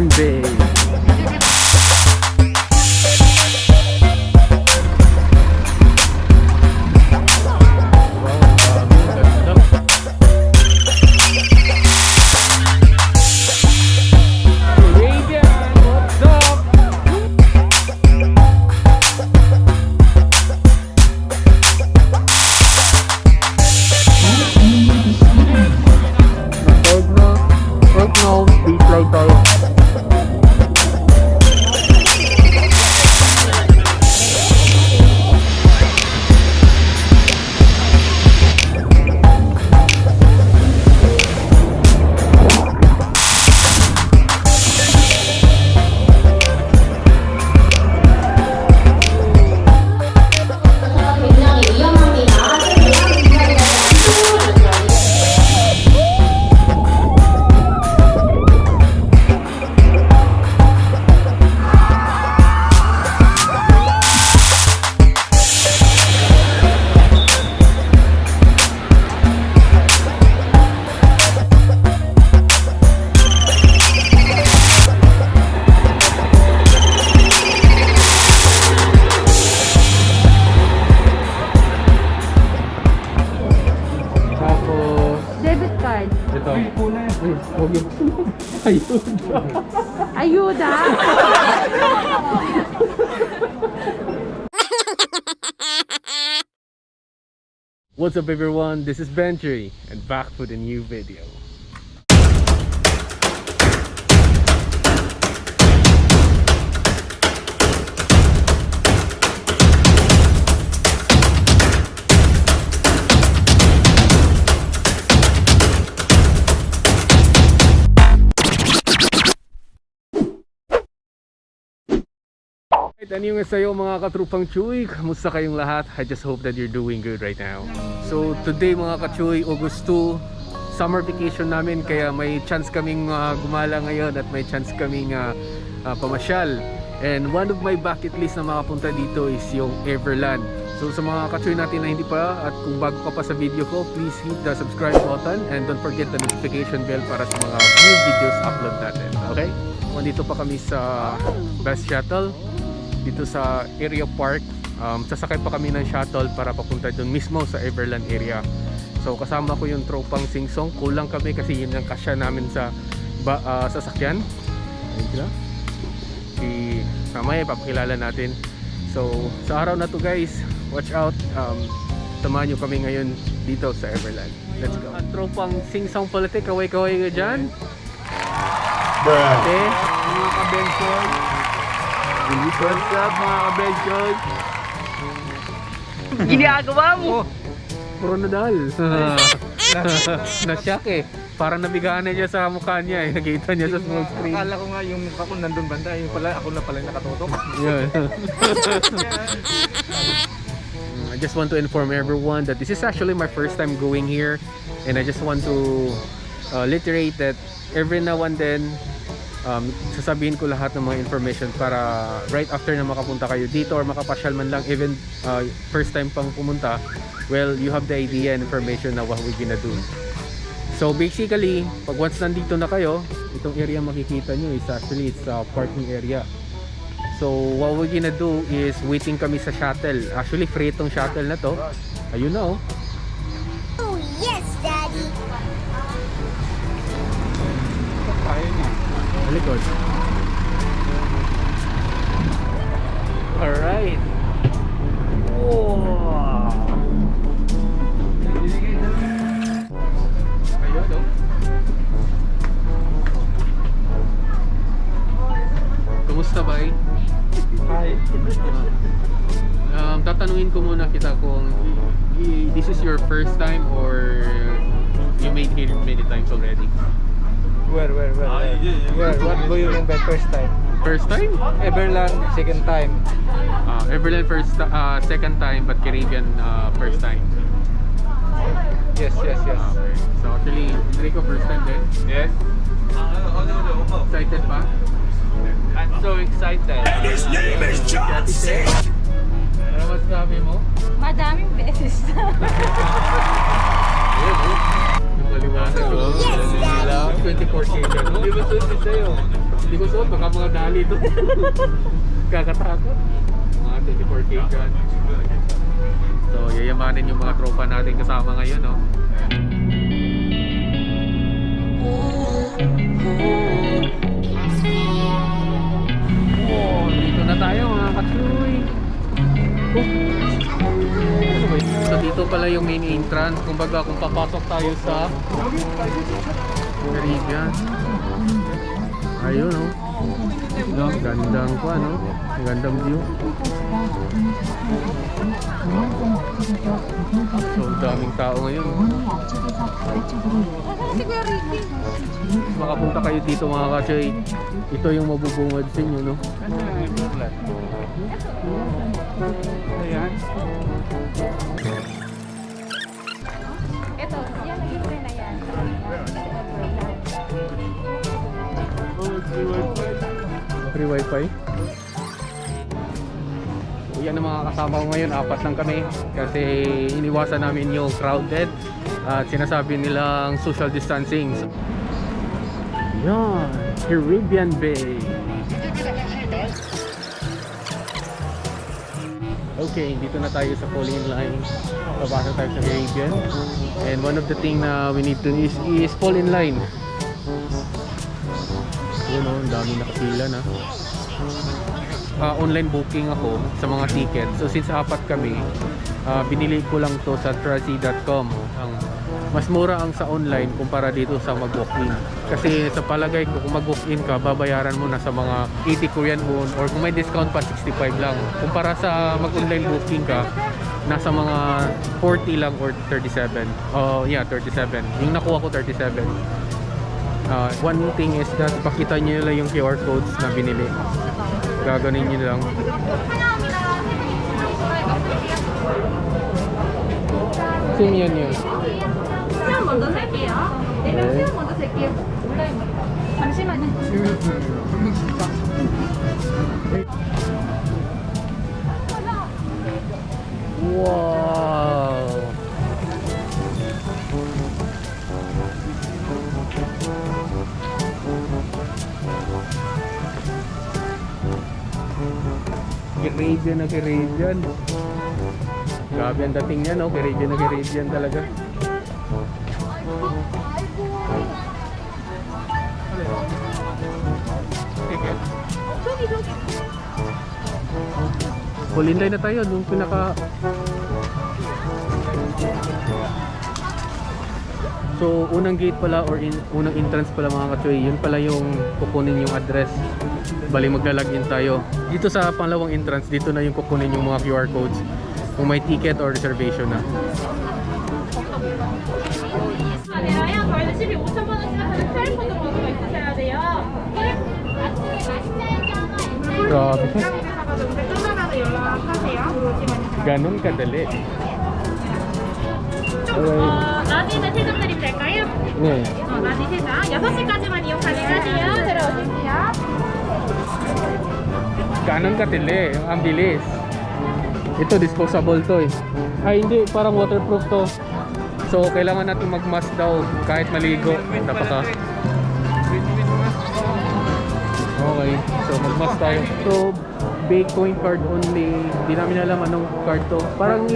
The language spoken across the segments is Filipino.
Ocean Bay. Ayuda! What's up everyone, this is Benji and back with a new video. Anyway sa'yo mga katrupang Chuy, kamusta kayong lahat? I just hope that you're doing good right now. So today mga ka-Chuy, August 2, summer vacation namin, kaya may chance kaming gumala ngayon at may chance kaming pamasyal. And one of my bucket list na makapunta dito is yung Everland. So sa mga ka-Chuy natin na hindi pa, at kung bago ka pa sa video ko, please hit the subscribe button and don't forget the notification bell para sa mga new videos upload natin. Okay? Nandito pa kami sa bus shuttle dito sa area park. Sasakay pa kami ng shuttle para papunta doon mismo sa Everland area. So kasama ko yung tropang Singsong. Kulang kami kasi yun ang kasya namin sa sasakyan. Ayun sila. Si mamaya papakilala natin. So sa araw na to guys, watch out. Samahan nyo kami ngayon dito sa Everland. Let's go. Ang tropang Singsong Politik, kaway-kaway ka dyan. Okay, mga kabensoy. What's up mga kabensoy? Ginagawa mo! Pro Nadal. Na-shock eh. Parang nabigaan na niya sa mukha niya eh. Nakita niya sa small screen. Akala ko nga yung mukha ko nandun banda. Yung pala, ako na pala nakatutok. Yeah. I just want to inform everyone that this is actually my first time going here. And I just want to reiterate that every now and then sasabihin ko lahat ng mga information para right after na makapunta kayo dito or makapasyal man lang, even first time pang pumunta, well, you have the idea and information na what we're gonna do. So basically, pag once nandito na kayo, itong area makikita nyo is actually it's a parking area. So what we're gonna do is waiting kami sa shuttle. Actually free itong shuttle na to. Ayun na oh. Oh yes, Daddy. Likod. Alright. Wow. Ayun oh. Kumusta ba eh? Hi. Tatanungin ko muna kita kung this is your first time or you made here many times already? Where? Where? What do you mean by first time? First time? Everland, second time. Everland second time, but Caribbean first time. Yes. Okay. So actually, Enrico first time din? Yes. Excited pa? I'm so excited. His name is Johnson. Ano masasabi mo? Madaming beses na. Maliwanag oh. Yes, Daddy. 24K ka no? Di ba sulit sa'yo? Hindi ko suot, baka mga dali to. Kakatakot. Mga 24K dyan. So, yayamanin yung mga tropa natin kasama ngayon, no? Oh, dito na tayo mga kachuy. So dito pala yung main entrance. Kumbaga kung papasok tayo sa Caribbean. Ayun, oh. Gandang pa, no? Gandang view. So daming tao ngayon. Si Kuya Ricky. Makapunta kayo dito mga kachoy. Ito yung mabubungad sa inyo, no? Ayan. Ito, yan nag-libre na yan. Free wifi. So, yan ang mga kasama ko ngayon. 4 lang kami. Kasi iniwasan namin yung crowded. At sinasabi nilang social distancing. Yan. Caribbean Bay. Okay, dito na tayo sa falling line. Papasok tayo sa Caribbean. And one of the thing na we need to is fall in line. Yun o, ang dami nakapila na. Online booking ako sa mga tickets. So since 4 kami, binili ko lang to sa Tracy.com. Mas mura ang sa online kumpara dito sa mag-walk-in. Kasi sa palagay ko, kung mag-walk-in ka, babayaran mo na sa mga 80 Korean won or kung may discount pa, 65 lang. Kumpara sa mag-online booking ka, nasa mga 40 lang or 37. Oh, yeah, 37. Yung nakuha ko 37. One thing is that pakita nyo nila yung QR codes na binili. Gaganin nyo lang. Same yan yun. 수영 먼저 살게요. 네 명 수영 먼저 살게요. 온라인. 잠시만요. Wow! Caribbean na Caribbean. Grabe ang dating niya, no? Caribbean na Caribbean talaga. Full line na tayo, yung pinaka... So, unang gate pala or unang entrance pala mga kachoy, yun pala yung kukunin yung address. Bali maglalagin tayo. Dito sa pangalawang entrance, dito na yung kukunin yung mga QR codes. Kung may ticket or reservation na. 아니라요. 저희는 12,500원씩 하는 텔레폰 번호가 있으셔야 돼요. Grabe. 끝나가도 연락하세요. Ganon kadali. Okay. 라디는 3점 드리면 될까요? 네. 라디 3장. 6시까지만 이용 가능하세요. 들어오세요. Ganon kadali. Ang bilis. Ito disposable to eh. Ay hindi, parang waterproof to. So kailangan natin mag-mask daw kahit maligo. Napaka. Okay, so mag-mask tayo. So Bitcoin card only. Hindi namin alam anong card to. Parang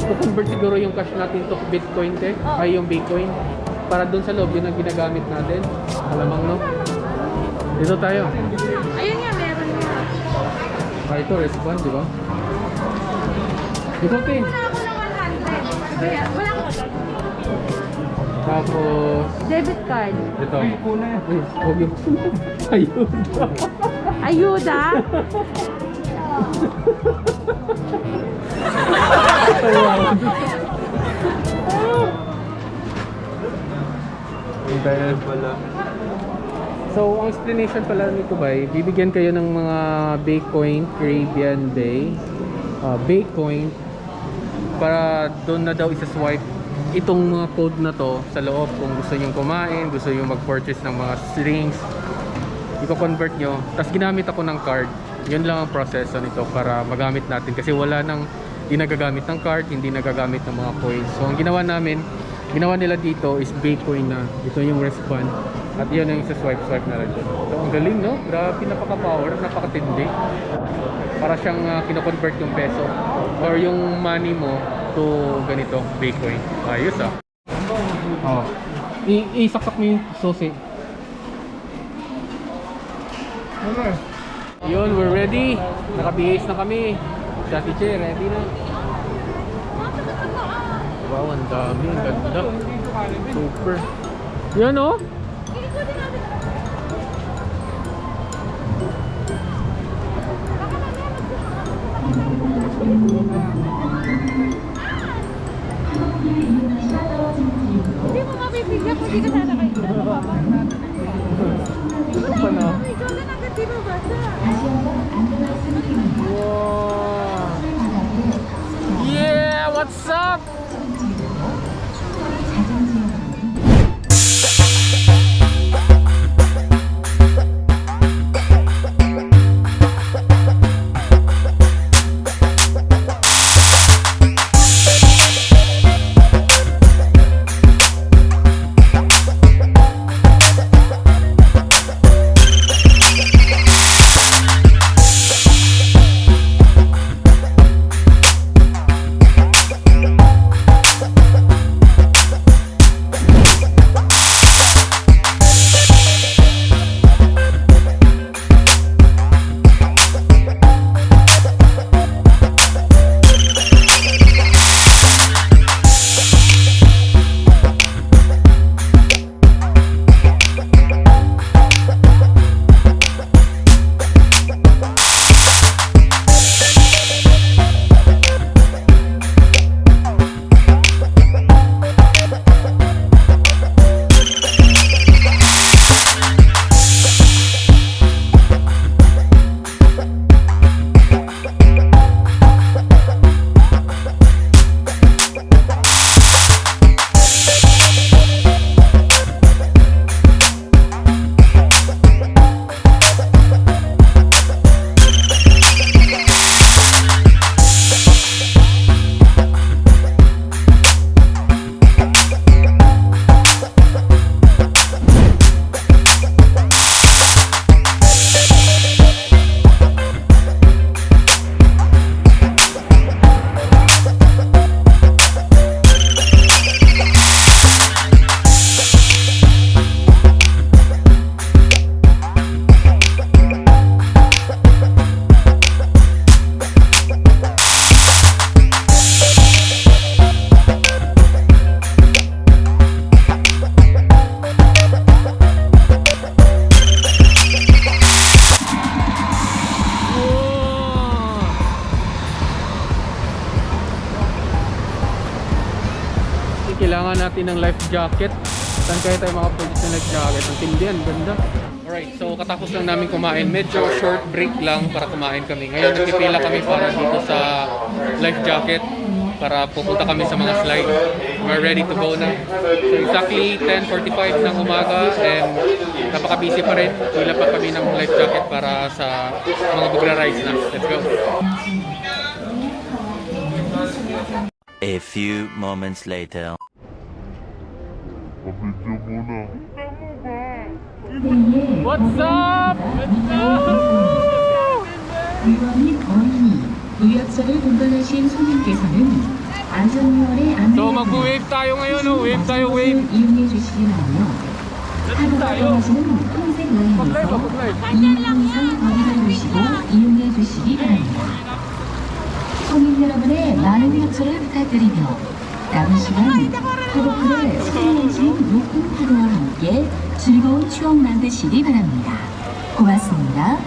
convert siguro yung cash natin to Bitcoin ay yung Bitcoin. Para doon sa loob yun ang ginagamit natin. Alamang no. Dito tayo. Ayun nga, meron nga. Ito respond, di ba? Ito tin. Wala ako ng 100. Kaya, wala ko. Tapos Debit card. ito. Uy, huwag yung ayun. Ayuda? So, ang explanation pala nito ba, bibigyan kayo ng mga Bitcoin, Caribbean Bay, Bitcoin, para doon na daw isa-swipe itong mga code na to sa loob kung gusto nyo kumain, gusto nyo mag-purchase ng mga drinks, i-convert nyo. Tapos ginamit ako ng card. Yun lang ang proseso nito para magamit natin kasi wala nang hindi nagagamit ng card, hindi nagagamit ng mga coins. So ang ginawa namin, ginawa nila dito is Bitcoin na. Ito yung respond. At yun yung isa-swipe na rin doon. So ang galing, no? Grabe, napaka-power, napakatindi. Para siyang kino-convert yung peso or yung money mo to ganito, Bitcoin. Ayos ah. Oh. Isaksak mo yung susi. Yun, we're ready. Naka-BH na kami. Si Ate Che, ready na. Wow, ang dami. Ang ganda. Super. Yun, oh. Hindi mo mabibigyan kung di ka sana kayo. Ito na. Ikaw na agad, di ba bata? Wow. Yeah, what's up? Kailangan natin ng life jacket. Saan kaya tayo makapurchase ng life jacket? Ang tindi yan, ganda. Alright, so katapos lang namin kumain. Medyo short break lang para kumain kami. Ngayon nagpipila kami para dito sa life jacket para pupunta kami sa mga slide. We're ready to go na. So exactly 10:45 ng umaga and napaka-busy pa rin. Pila pa kami ng life jacket para sa mga magra-rides na. Let's go! A few moments later. What's up? 위원인 어린이 의약자를 동반하신 손님께서는 안전요원의 안내 So mag-wave tayo ngayon, oh. Wave tayo, wave. 이용해 주시기 바라며 하시는 평생 여행에서 2년 이상 거리를 두시고 이용해 주시기 바랍니다. 손님 여러분의 많은 협조를 부탁드리며 남은 시간 파도크를 스크린해진 높은 파도와 함께 즐거운 추억 만드시기 바랍니다. 고맙습니다.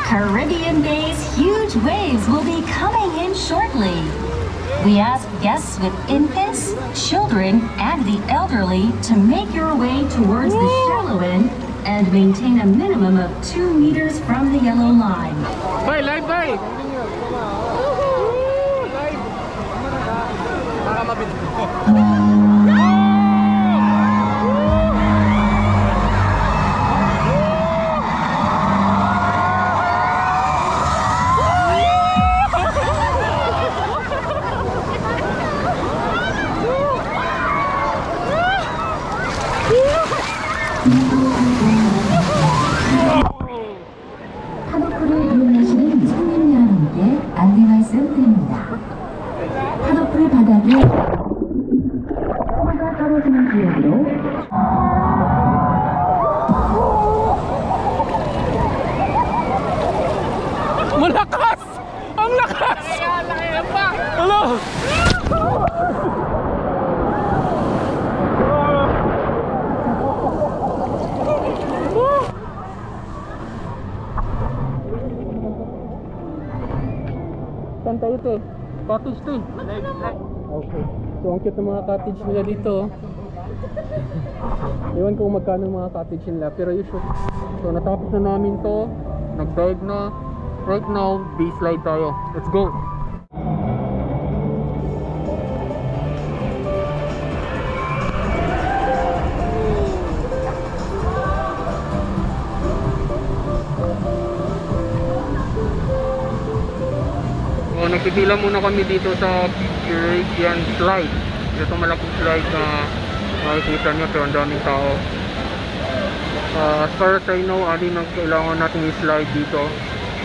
Caribbean Bay's huge waves will be coming in shortly. We ask guests with infants, children, and the elderly to make your way towards the shallow end and maintain a minimum of 2 meters from the yellow line. Bye, live, bye! 한옥풀 바닥에 화가 떨어지는 지역으로 Malakas! Ang lakas! Hello! Saan tayo, te? Cottage to eh. Okay. So ang cute ng mga cottage nila dito. Ewan ko kung magkano yung mga cottage nila, pero usually. So natapos na namin to. Nag-dive na. Right now, B-slide tayo. Let's go! So nagpipila muna kami dito sa Caribbean slide. Ito malaking slide na makikita nyo, pero ang daming tao. As far as I know, alin ang kailangan natin i-slide dito.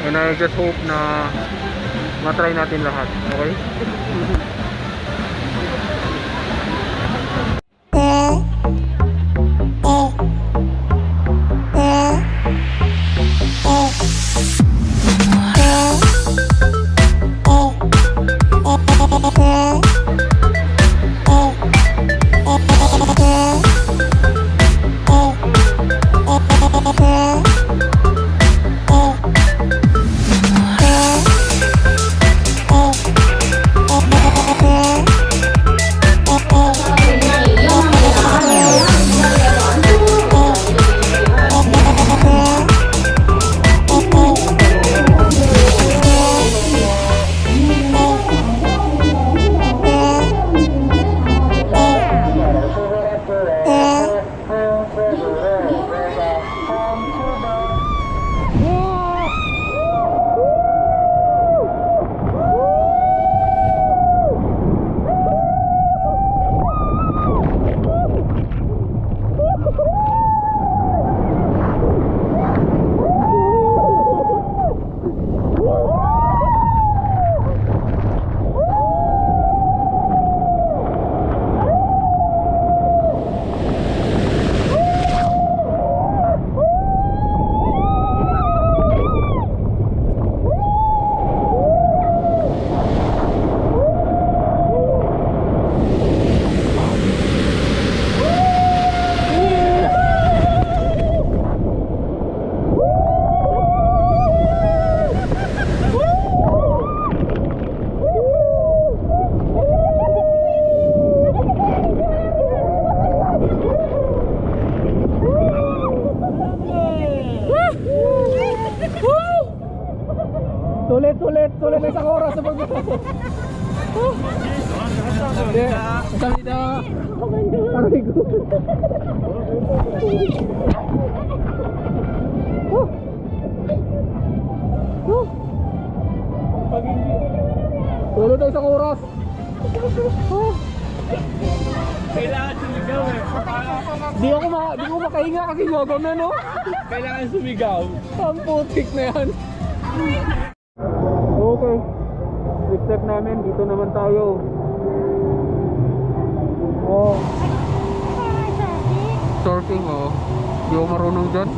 And I just hope na matry natin lahat. Okay? Sulit na isang oras sa pagbiyahe. Hindi, sabi na. Aray ko. Sulit na isang oras. Kailangan sumigaw eh. Di ko makahinga kasi gagawin no? Kailangan sumigaw. Ang putik na yan. Okay, next step namin, dito naman tayo. Oh, surfing oh. Di ako marunong dyan.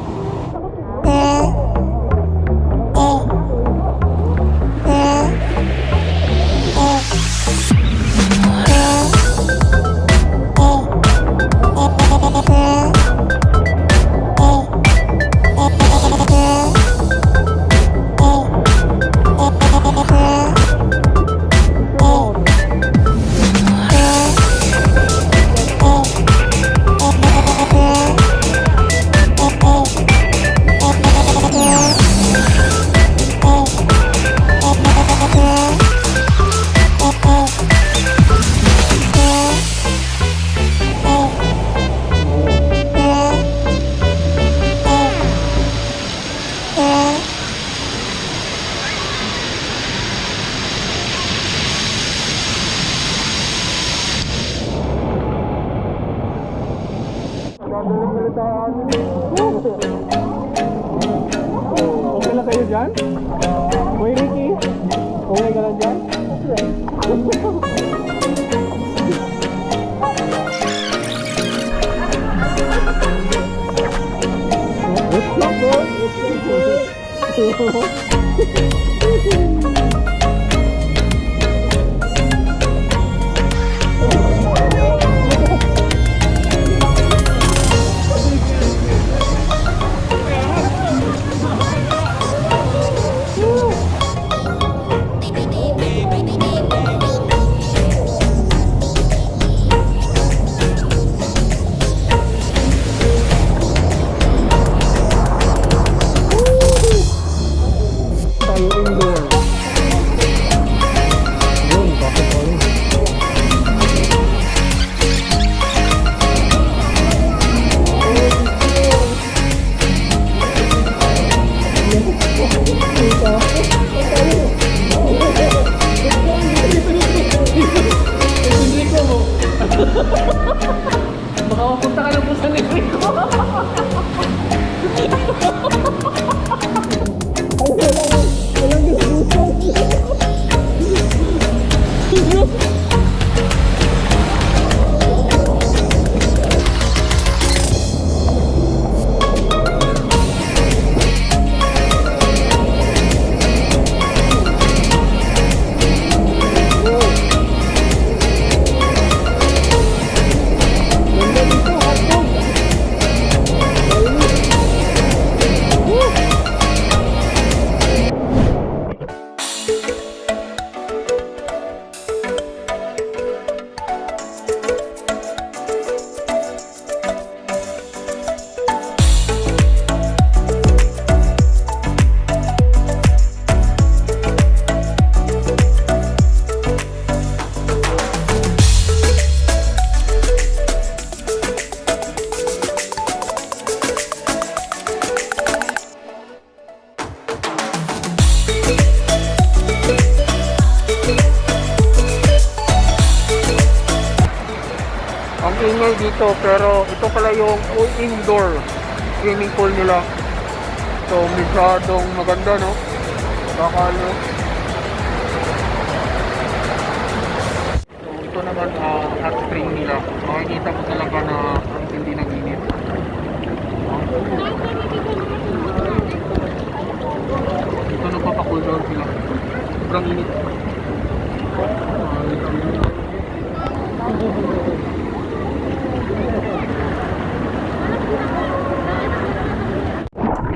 Okay lang kayo dyan? Boy Ricky? Okay ka lang dyan? Tayo indoor. Yun, bakit pa rin? Baka mapunta ka na po sa Enrico. Ang ingay dito, pero ito pala yung indoor swimming pool nila. So masyadong maganda, no? Kakalo. So ito naman hot spring nila. Makikita mo talaga na ang hindi ng init. Ito nagpapacool down sila. Sobrang init.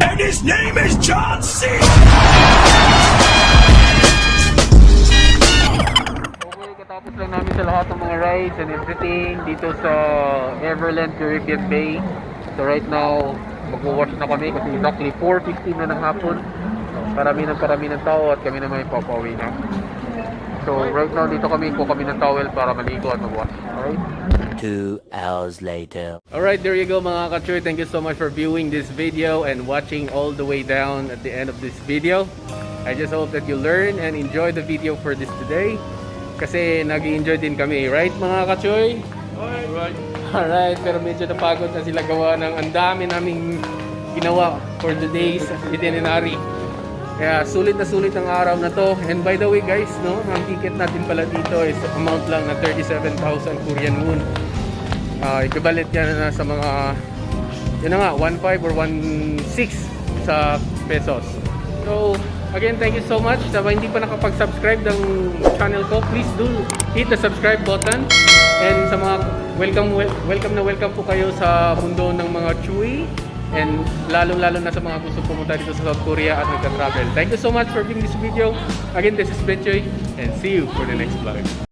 And his name is John C. Okay, katapos lang namin sa lahat ng mga rides and everything dito sa Everland Caribbean Bay. So right now, mag-wash na kami kasi exactly 4:15 na ng hapon. Parami ng tao at kami naman ipapauwi na. So right now, dito kami ng towel para maligo at mag-wash. Alright? 2 hours later. Alright, there you go mga kachoy. Thank you so much for viewing this video and watching all the way down at the end of this video. I just hope that you learn and enjoy the video for this today. Kasi nag-enjoy din kami, right mga kachoy? Alright, pero medyo napagod na sila gawa ng ang dami naming ginawa for the day's itinerary. Kaya sulit ang araw na to. And by the way guys, no, ang ticket natin pala dito is amount lang na 37,000 Korean won. Equivalent yan na sa mga yun na nga 1.5 or 1.6 sa pesos. So again, thank you so much. Sa mga hindi pa nakapag-subscribe ng channel ko, please do hit the subscribe button. And sa mga welcome po kayo sa mundo ng mga Chewy. And lalo na sa mga gusto pumunta dito sa South Korea at nagka-travel. Thank you so much for viewing this video. Again, this is Betchoy and see you for the next vlog.